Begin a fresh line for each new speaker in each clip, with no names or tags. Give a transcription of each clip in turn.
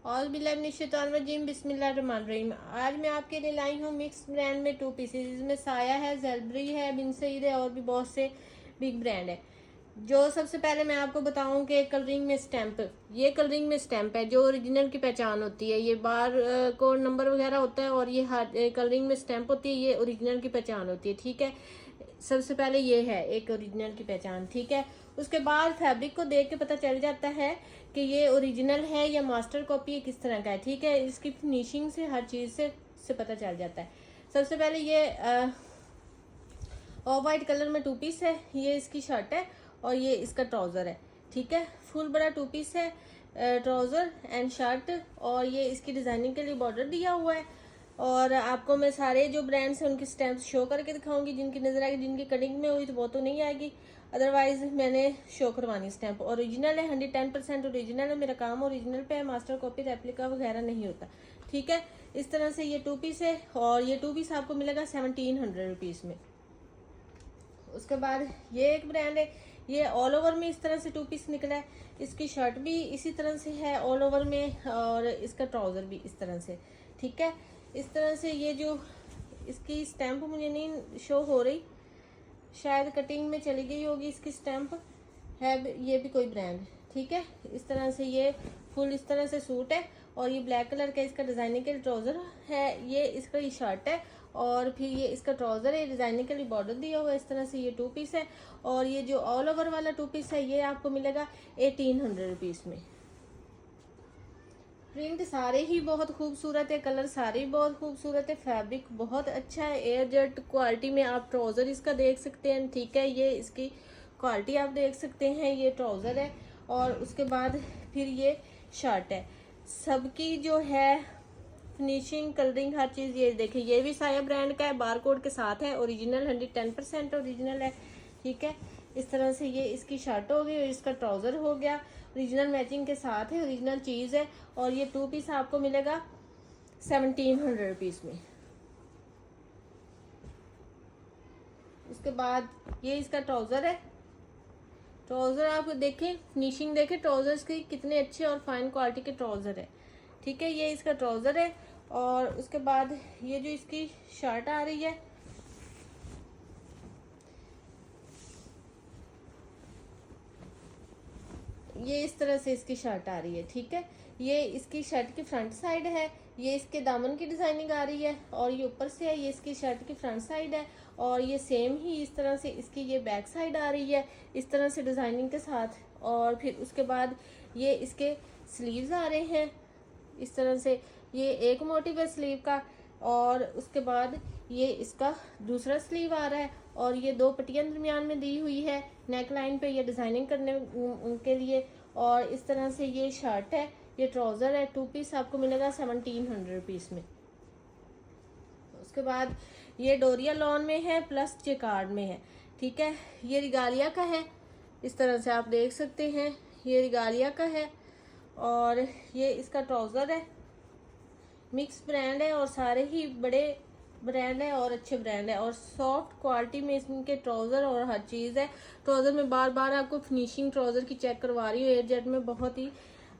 औज़ुबिल्लाहिमिनश्शैतानिर्रजीम बिस्मिल्लाहिर्रहमानिर्रहीम। आज मैं आपके लिए लाई हूँ मिक्स ब्रांड में 2 पीसेज। इसमें साया है, ज़ेलबरी है, बिन सईद है और भी बहुत से बिग ब्रांड है। जो सबसे पहले मैं आपको बताऊं कि कलरिंग में स्टैंप, ये कलरिंग में स्टैंप है जो ओरिजिनल की पहचान होती है। ये बार कोड नंबर वगैरह होता है और ये कलरिंग में स्टैंप होती है, ये ओरिजिनल की पहचान होती है। ठीक है, सबसे पहले ये है एक ओरिजिनल की पहचान। ठीक है, उसके बाद फैब्रिक को देख के पता चल जाता है कि ये ओरिजिनल है या मास्टर कॉपी है, किस तरह का है। ठीक है, इसकी फिनिशिंग से हर चीज़ से पता चल जाता है। सबसे पहले ये ऑफ वाइट कलर में 2 पीस है। ये इसकी शर्ट है और ये इसका ट्राउज़र है। ठीक है, फुल बड़ा 2 पीस है, ट्राउज़र एंड शर्ट, और ये इसकी डिज़ाइनिंग के लिए बॉर्डर दिया हुआ है। और आपको मैं सारे जो ब्रांड्स हैं उनकी स्टैम्प शो करके दिखाऊंगी। जिनकी नज़र आएगी, जिनकी कटिंग में हुई तो वो तो नहीं आएगी, अदरवाइज मैंने शो करवानी। स्टैम्प ओरिजिनल है, 110% ओरिजिनल है। मेरा काम ओरिजिनल पे है, मास्टर कॉपी रेप्लिका वगैरह नहीं होता। ठीक है, इस तरह से ये 2 पीस है और ये 2 पीस आपको मिलेगा 1700 रुपीज़ में। उसके बाद ये एक ब्रांड है, ये ऑल ओवर में इस तरह से 2 पीस निकला है। इसकी शर्ट भी इसी तरह से है ऑल ओवर में, और इसका ट्राउज़र भी इस तरह से। ठीक है, इस तरह से ये जो इसकी स्टैंप मुझे नहीं शो हो रही, शायद कटिंग में चली गई होगी इसकी स्टैंप, है ये भी कोई ब्रांड। ठीक है, इस तरह से ये फुल इस तरह से सूट है और ये ब्लैक कलर का इसका डिज़ाइनिंग के लिए ट्राउज़र है। ये इसका ये शर्ट है और फिर ये इसका ट्राउज़र है, डिज़ाइनिंग के लिए बॉर्डर दिया हुआ है। इस तरह से ये 2 पीस है और ये जो ऑल ओवर वाला 2 पीस है ये आपको मिलेगा 1800 रुपीज़ में। प्रिंट सारे ही बहुत खूबसूरत है, कलर सारे ही बहुत खूबसूरत है, फैब्रिक बहुत अच्छा है, एयर जेट क्वालिटी में। आप ट्राउज़र इसका देख सकते हैं। ठीक है, ये इसकी क्वालिटी आप देख सकते हैं। ये ट्राउज़र है और उसके बाद फिर ये शर्ट है। सबकी जो है फिनिशिंग, कलरिंग, हर चीज़ ये देखिए। ये भी साया ब्रांड का है, बार कोड के साथ है, ओरिजिनल 110% ओरिजिनल है। ठीक है, इस तरह से ये इसकी शर्ट हो गई और इसका ट्राउज़र हो गया, ओरिजिनल मैचिंग के साथ है, ओरिजिनल चीज़ है। और ये 2 पीस आपको मिलेगा 1700 रुपीज़ में। उसके बाद ये इसका ट्राउज़र है। ट्राउज़र आप देखें, फिनिशिंग देखें ट्राउज़र्स की, कितने अच्छे और फाइन क्वालिटी के ट्राउज़र है। ठीक है, ये इसका ट्राउज़र है और उसके बाद ये जो इसकी शर्ट आ रही है, ये इस तरह से इसकी शर्ट आ रही है। ठीक है, ये इसकी शर्ट की फ्रंट साइड है, ये इसके दामन की डिज़ाइनिंग आ रही है और ये ऊपर से है। ये इसकी शर्ट की फ्रंट साइड है और ये सेम ही इस तरह से इसकी ये बैक साइड आ रही है, इस तरह से डिज़ाइनिंग के साथ। और फिर उसके बाद ये इसके स्लीव्स आ रहे हैं इस तरह से, ये एक मोटिव है स्लीव का। और उसके बाद ये इसका दूसरा स्लीव आ रहा है और ये 2 पट्टियाँ दरमियान में दी हुई है नेक लाइन पे, ये डिज़ाइनिंग करने के लिए। और इस तरह से ये शर्ट है, ये ट्राउज़र है। 2 पीस आपको मिलेगा 1700 रुपीज़ में। उसके बाद ये डोरिया लॉन में है प्लस जेकार्ड में है। ठीक है, ये रिगालिया का है, इस तरह से आप देख सकते हैं, ये रिगालिया का है और ये इसका ट्राउज़र है। मिक्स ब्रांड है और सारे ही बड़े ब्रांड है और अच्छे ब्रांड है और सॉफ्ट क्वालिटी में इनके ट्राउज़र और हर चीज़ है। ट्राउज़र में बार बार आपको फिनिशिंग ट्राउज़र की चेक करवा रही हूँ, एयर जेट में बहुत ही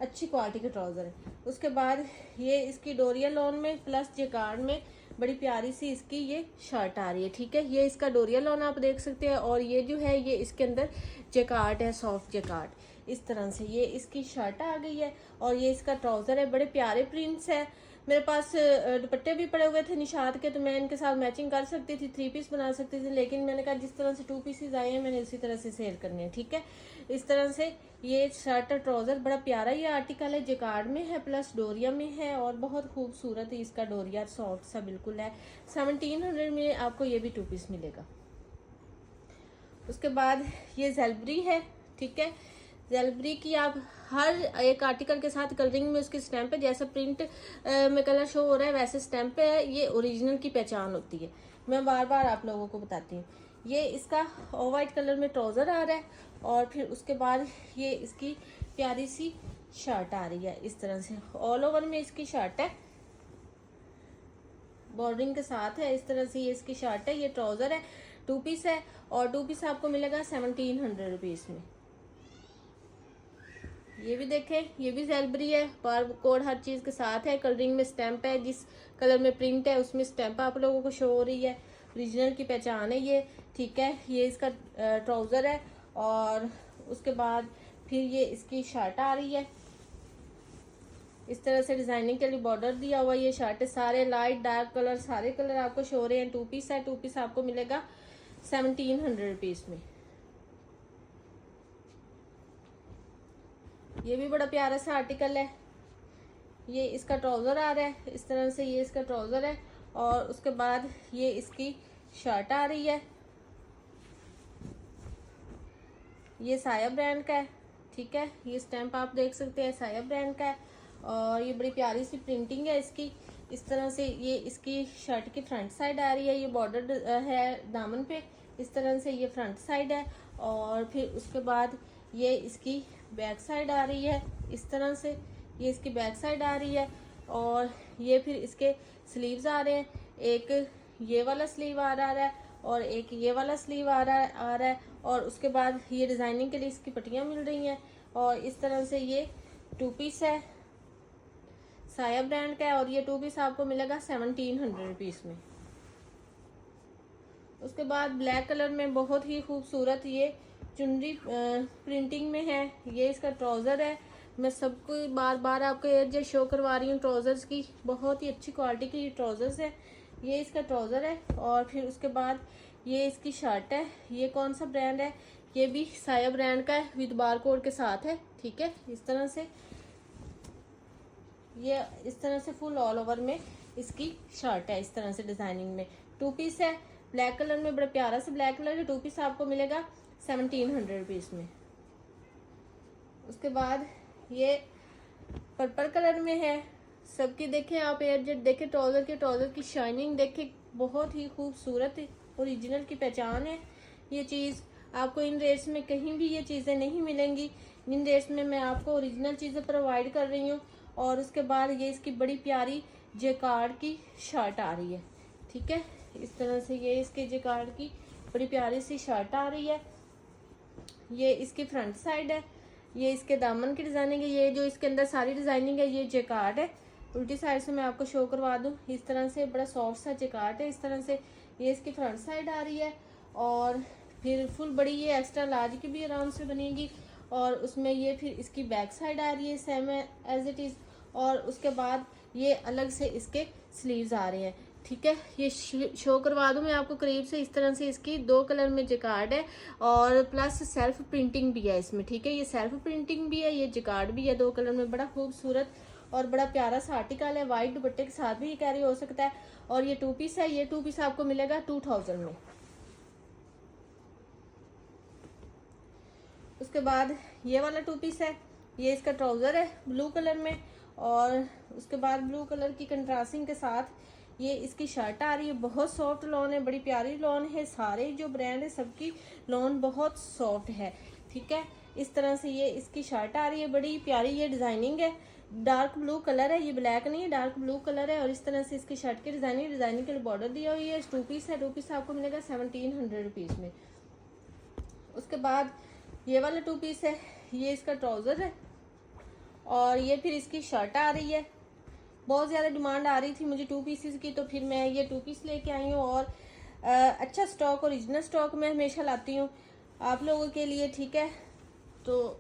अच्छी क्वालिटी का ट्राउज़र है। उसके बाद ये इसकी डोरिया लॉन में प्लस जेकार्ड में बड़ी प्यारी सी इसकी ये शर्ट आ रही है। ठीक है, ये इसका डोरिया लॉन आप देख सकते हैं और ये जो है ये इसके अंदर जेकार्ड है, सॉफ्ट जेकार्ड। इस तरह से ये इसकी शर्ट आ गई है और ये इसका ट्राउज़र है। बड़े प्यारे प्रिंट्स है। मेरे पास दुपट्टे भी पड़े हुए थे निशात के, तो मैं इनके साथ मैचिंग कर सकती थी, 3 पीस बना सकती थी, लेकिन मैंने कहा जिस तरह से 2 पीसेज आए हैं मैंने उसी तरह से सेल करने हैं। ठीक है, इस तरह से ये शर्ट और ट्राउज़र बड़ा प्यारा ये आर्टिकल है, जेकार्ड में है प्लस डोरिया में है और बहुत खूबसूरत है इसका डोरिया, सॉफ्ट सा बिल्कुल है। 1700 में आपको ये भी 2 पीस मिलेगा। उसके बाद ये ज़ेलबरी है। ठीक है, ज़ेलबरी की आप हर एक आर्टिकल के साथ कलरिंग में उसकी स्टैंप है, जैसा प्रिंट में कलर शो हो रहा है वैसे स्टैंप है। ये ओरिजिनल की पहचान होती है, मैं बार बार आप लोगों को बताती हूँ। ये इसका ऑफ वाइट कलर में ट्राउज़र आ रहा है और फिर उसके बाद ये इसकी प्यारी सी शर्ट आ रही है इस तरह से, ऑल ओवर में इसकी शर्ट है, बॉर्डरिंग के साथ है। इस तरह से ये इसकी शर्ट है, ये ट्राउज़र है, 2 पीस है और 2 पीस आपको मिलेगा 1700 रुपीज़ में। ये भी देखें, ये भी ज़ेलबरी है, बार कोड हर चीज़ के साथ है, कलरिंग में स्टैंप है, जिस कलर में प्रिंट है उसमें स्टैंप आप लोगों को शो हो रही है, ओरिजिनल की पहचान है ये। ठीक है, ये इसका ट्राउज़र है और उसके बाद फिर ये इसकी शर्ट आ रही है। इस तरह से डिजाइनिंग के लिए बॉर्डर दिया हुआ। ये शर्ट है, सारे लाइट डार्क कलर सारे कलर आपको शो हो रहे हैं। 2 पीस है, 2 पीस आपको मिलेगा 1700 रुपीज में। ये भी बड़ा प्यारा सा आर्टिकल है। ये इसका ट्राउजर आ रहा है इस तरह से, ये इसका ट्राउजर है और उसके बाद ये इसकी शर्ट आ रही है। ये साया ब्रांड का है। ठीक है, ये स्टैंप आप देख सकते हैं, साया ब्रांड का है और ये बड़ी प्यारी सी प्रिंटिंग है इसकी। इस तरह से ये इसकी शर्ट की फ्रंट साइड आ रही है। ये बॉर्डर है दामन पे, इस तरह से ये फ्रंट साइड है और फिर उसके बाद ये इसकी बैक साइड आ रही है इस तरह से। ये इसकी बैक साइड आ रही है और ये फिर इसके स्लीव्स आ रहे हैं। एक ये वाला स्लीव आ रहा है और एक ये वाला स्लीव आ रहा है और उसके बाद ये डिजाइनिंग के लिए इसकी पट्टियां मिल रही हैं और इस तरह से ये 2 पीस है, साया ब्रांड का है और ये 2 पीस आपको मिलेगा 1700 रुपीज में। उसके बाद ब्लैक कलर में बहुत ही खूबसूरत ये चुनरी प्रिंटिंग में है। ये इसका ट्राउजर है। मैं सबको बार बार आपको एज शो करवा रही हूँ ट्राउजर्स की, बहुत ही अच्छी क्वालिटी की ये ट्राउजर्स है। ये इसका ट्राउजर है और फिर उसके बाद ये इसकी शर्ट है। ये कौन सा ब्रांड है? ये भी साया ब्रांड का है, विद बार कोड के साथ है। ठीक है, इस तरह से ये इस तरह से फुल ऑल ओवर में इसकी शर्ट है, इस तरह से डिजाइनिंग में। 2 पीस है, ब्लैक कलर में, बड़ा प्यारा सा ब्लैक कलर है। 2 पीस आपको मिलेगा 1700 रुपीज में। उसके बाद ये पर्पल कलर में है। सबकी देखें आप, एयरजेट देखें, ट्राउजर की शाइनिंग देखें, बहुत ही खूबसूरत ओरिजिनल की पहचान है। ये चीज़ आपको इन रेट्स में कहीं भी ये चीज़ें नहीं मिलेंगी। इन रेट्स में मैं आपको ओरिजिनल चीज़ें प्रोवाइड कर रही हूँ। और उसके बाद ये इसकी बड़ी प्यारी जेकार्ड की शर्ट आ रही है। ठीक है, इस तरह से ये इसके जेकार्ड की बड़ी प्यारी सी शर्ट आ रही है। ये इसकी फ्रंट साइड है। ये इसके दामन की डिजाइनिंग है। ये जो इसके अंदर सारी डिजाइनिंग है ये जेकार्ड है। उल्टी साइड से मैं आपको शो करवा दूं, इस तरह से बड़ा सॉफ्ट सा जेकार्ड है। इस तरह से ये इसकी फ्रंट साइड आ रही है और फिर फुल बड़ी ये एक्स्ट्रा लार्ज की भी आराम से बनेगी और उसमें ये फिर इसकी बैक साइड आ रही है सेम एज इट इज और उसके बाद ये अलग से इसके स्लीव्स आ रहे हैं। ठीक है, ये शो करवा दूं मैं आपको करीब से। इस तरह से इसकी 2 कलर में जिकार्ड है और प्लस सेल्फ प्रिंटिंग भी है इसमें। ठीक है, ये सेल्फ प्रिंटिंग भी है, ये जिकार्ड भी है 2 कलर में। बड़ा खूबसूरत और बड़ा प्यारा सा आर्टिकल है। वाइट दुपट्टे के साथ भी ये कैरी हो सकता है और ये 2 पीस है। ये 2 पीस आपको मिलेगा 2000 में। उसके बाद ये वाला 2 पीस है। ये इसका ट्राउजर है ब्लू कलर में और उसके बाद ब्लू कलर की कंट्रास्टिंग के साथ ये इसकी शर्ट आ रही है। बहुत सॉफ्ट लॉन है, बड़ी प्यारी लॉन है। सारे जो ब्रांड है सबकी लॉन बहुत सॉफ्ट है। ठीक है, इस तरह से ये इसकी शर्ट आ रही है, बड़ी प्यारी ये डिजाइनिंग है। डार्क ब्लू कलर है, ये ब्लैक नहीं है, डार्क ब्लू कलर है और इस तरह से इसकी शर्ट की डिजाइनिंग के लिए बॉर्डर दिया हुई है। 2 पीस है, 2 पीस आपको मिलेगा 1700 रुपीज में। उसके बाद ये वाला 2 पीस है। ये इसका ट्राउजर है और ये फिर इसकी शर्ट आ रही है। बहुत ज़्यादा डिमांड आ रही थी मुझे 2 पीसेस की, तो फिर मैं ये 2 पीस लेके आई हूँ और अच्छा स्टॉक, ओरिजिनल स्टॉक मैं हमेशा लाती हूँ आप लोगों के लिए। ठीक है, तो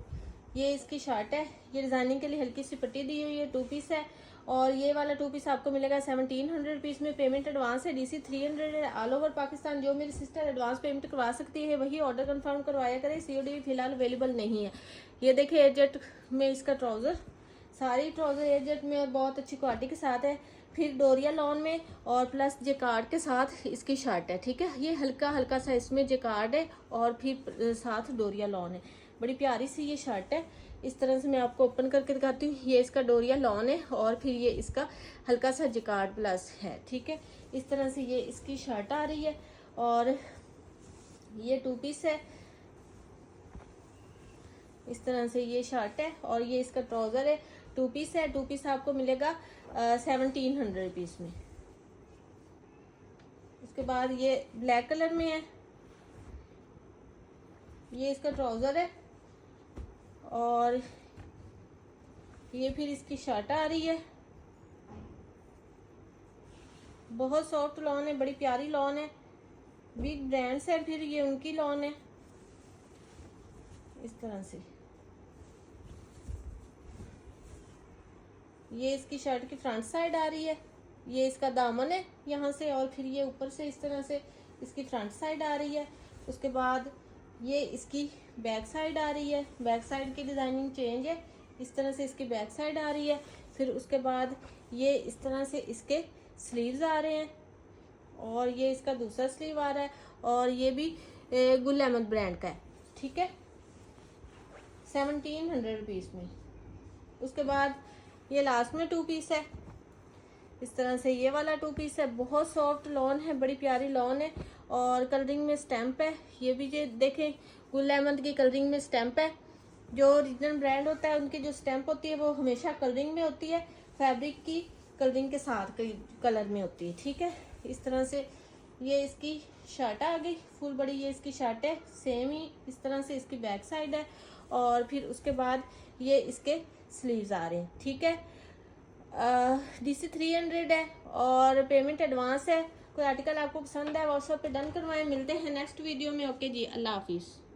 ये इसकी शर्ट है। ये डिज़ाइनिंग के लिए हल्की सी पट्टी दी हुई है। 2 पीस है और ये वाला 2 पीस आपको मिलेगा 1700 रुपीज़ में। पेमेंट एडवांस है, DC 300 है। ऑल ओवर पाकिस्तान जो मेरी सिस्टर एडवांस पेमेंट करवा सकती है वही ऑर्डर कंफर्म करवाया करें। COD फिलहाल अवेलेबल नहीं है। ये देखिए एयरजेट में इसका ट्राउजर, सारी ट्राउजर एयरजेट में और बहुत अच्छी क्वालिटी के साथ है। फिर डोरिया लॉन में और प्लस जेकार्ड के साथ इसकी शर्ट है। ठीक है, ये हल्का हल्का सा इसमें जेकार्ड है और फिर साथ डोरिया लॉन है। बड़ी प्यारी सी ये शर्ट है। इस तरह से मैं आपको ओपन करके दिखाती हूँ। ये इसका डोरिया लॉन है और फिर ये इसका हल्का सा जिकार्ड प्लस है। ठीक है, इस तरह से ये इसकी शर्ट आ रही है और ये 2 पीस है। इस तरह से ये शर्ट है और ये इसका ट्राउजर है। 2 पीस है, 2 पीस आपको मिलेगा 1700 रुपीज में। उसके बाद ये ब्लैक कलर में है। ये इसका ट्राउजर है और ये फिर इसकी शर्ट आ रही है, बहुत सॉफ्ट लॉन है, बड़ी प्यारी लॉन है, बिग ब्रांड्स है, फिर ये उनकी लॉन है। इस तरह से ये इसकी शर्ट की फ्रंट साइड आ रही है, ये इसका दामन है यहाँ से, और फिर ये ऊपर से इस तरह से इसकी फ्रंट साइड आ रही है। उसके बाद ये इसकी बैक साइड आ रही है, बैक साइड की डिजाइनिंग चेंज है, इस तरह से इसकी बैक साइड आ रही है। फिर उसके बाद ये इस तरह से इसके स्लीव्स आ रहे हैं, और ये इसका दूसरा स्लीव आ रहा है, और ये भी गुल अहमद ब्रांड का है, ठीक है, 1700 रुपीज़ में। उसके बाद ये लास्ट में 2 पीस है, इस तरह से ये वाला 2 पीस है, बहुत सॉफ्ट लॉन है, बड़ी प्यारी लॉन है, और कलरिंग में स्टैम्प है। ये भी जो देखें गुल अहमद की कलरिंग में स्टैम्प है, जो ओरिजिनल ब्रांड होता है उनकी जो स्टैम्प होती है वो हमेशा कलरिंग में होती है, फैब्रिक की कलरिंग के साथ कलर में होती है, ठीक है। इस तरह से ये इसकी शर्ट आ गई फुल बड़ी, ये इसकी शर्ट है, सेम ही इस तरह से इसकी बैक साइड है, और फिर उसके बाद ये इसके स्लीव्स आ रहे हैं, ठीक है। DC 300 है, और पेमेंट एडवांस है। कोई आर्टिकल आपको पसंद है व्हाट्सएप पे डन करवाएं। मिलते हैं नेक्स्ट वीडियो में। ओके जी, अल्लाह हाफिज़।